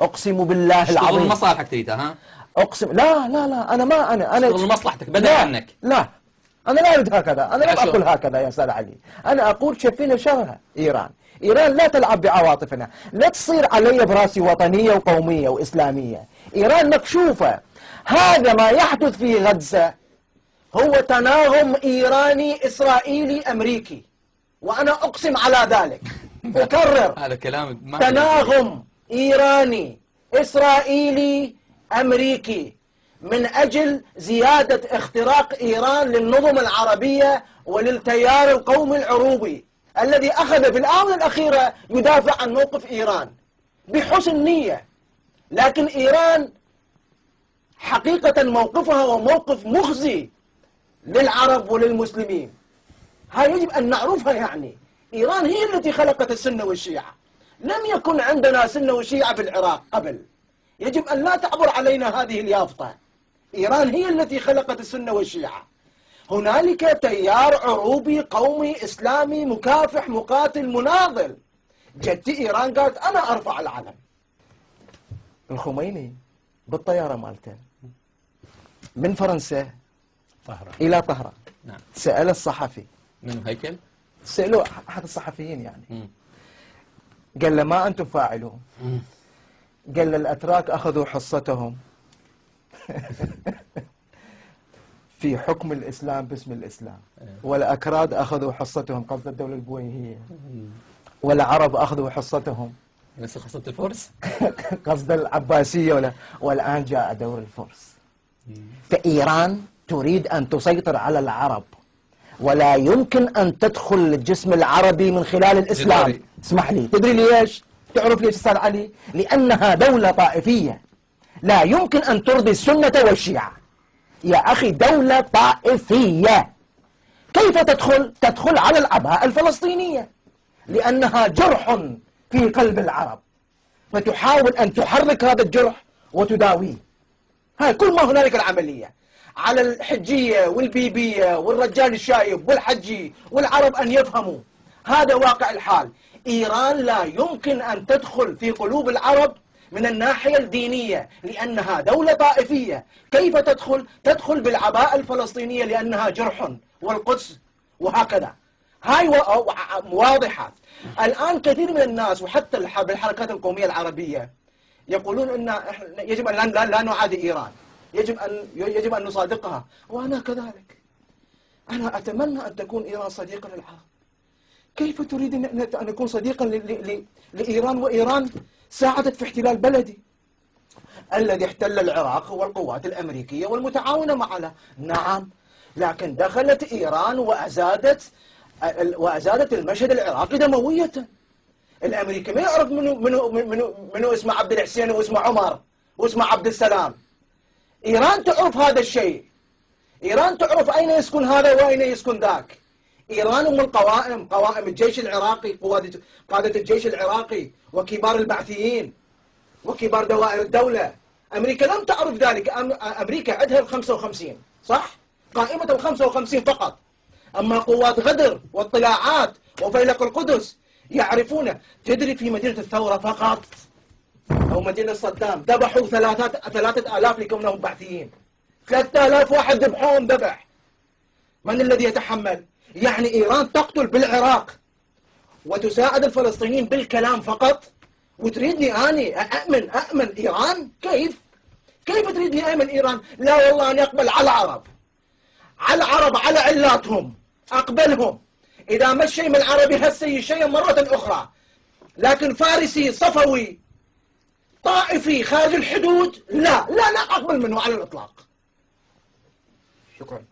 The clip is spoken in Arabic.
أقسم بالله العظيم. تشتغل مصالحك تريدها ها؟ أقسم لا أنا تشتغل مصلحتك بدل عنك. لا أنا لا أريد هكذا، أنا لا أقول هكذا يا أستاذ علي، أنا أقول شايفين شرها إيران لا تلعب بعواطفنا، لا تصير علي براسي وطنية وقومية وإسلامية. إيران مكشوفة. هذا ما يحدث في غزة هو تناغم إيراني إسرائيلي أمريكي، وأنا أقسم على ذلك. أكرر هذا كلام تناغم إيراني إسرائيلي أمريكي من أجل زيادة اختراق إيران للنظم العربية وللتيار القومي العروبي الذي أخذ في الآونة الأخيرة يدافع عن موقف إيران بحسن نية، لكن إيران حقيقة موقفها وموقف مخزي للعرب وللمسلمين. هاي يجب أن نعرفها. يعني إيران هي التي خلقت السنة والشيعة، لم يكن عندنا سنة وشيعة في العراق قبل. يجب أن لا تعبر علينا هذه اليافطة. إيران هي التي خلقت السنة والشيعة. هنالك تيار عروبي قومي إسلامي مكافح مقاتل مناضل. جدتي إيران قالت أنا أرفع العلم. الخميني بالطيارة مالته من فرنسا إلى طهران. نعم. سأل الصحفي من هيكل؟ سألوا أحد الصحفيين يعني قال له ما أنتم فاعلون؟ قال له الأتراك أخذوا حصتهم في حكم الإسلام باسم الإسلام، والأكراد أخذوا حصتهم، قصد الدولة البويهية، والعرب أخذوا حصتهم نفس قصة الفرس قصد العباسية، والآن جاء دور الفرس. فإيران تريد أن تسيطر على العرب، ولا يمكن أن تدخل الجسم العربي من خلال الإسلام. اسمح لي، تدري ليش؟ تعرف ليش أستاذ علي؟ لأنها دولة طائفية لا يمكن أن ترضي السنة والشيعة. يا أخي دولة طائفية كيف تدخل؟ تدخل على العباءة الفلسطينية لأنها جرح في قلب العرب، فتحاول أن تحرك هذا الجرح وتداويه. هاي كل ما هنالك العملية على الحجية والبيبية والرجال الشايب والحجي والعرب أن يفهموا هذا واقع الحال. إيران لا يمكن أن تدخل في قلوب العرب من الناحية الدينية لأنها دولة طائفية. كيف تدخل؟ تدخل بالعباءة الفلسطينية لأنها جرح، والقدس، وهكذا. هاي واضحة. الآن كثير من الناس وحتى بالحركات القومية العربية يقولون أن يجب أن لا نعادي إيران، يجب أن نصادقها، وأنا كذلك. أنا أتمنى أن تكون إيران صديقة للعرب. كيف تريد أن أكون صديقا لإيران وإيران ساعدت في احتلال بلدي؟ الذي احتل العراق هو القوات الأمريكية والمتعاونة معها. نعم، لكن دخلت إيران وأزادت المشهد العراقي دموية. الأمريكي ما يعرف منو اسمه عبد الحسين واسمه عمر واسمه عبد السلام. إيران تعرف هذا الشيء. إيران تعرف أين يسكن هذا وأين يسكن ذاك. إيران من قوائم الجيش العراقي، قادة الجيش العراقي وكبار البعثيين وكبار دوائر الدولة. أمريكا لم تعرف ذلك. أمريكا عندها 55 صح؟ قائمة 55 فقط. أما قوات غدر واطلاعات وفيلق القدس يعرفون. تدري في مدينة الثورة فقط أو مدينة صدام ذبحوا 3000 لكونهم بعثيين. 3000 واحد ذبحوهم ذبح. من الذي يتحمل؟ يعني إيران تقتل بالعراق وتساعد الفلسطينيين بالكلام فقط، وتريدني أني أأمن إيران؟ كيف تريدني أأمن إيران؟ لا والله أن يقبل على العرب على علاتهم أقبلهم. إذا ما الشيء من عربي هسي شيء مرة أخرى، لكن فارسي صفوي طائفي خارج الحدود لا أقبل منه على الإطلاق. شكرا.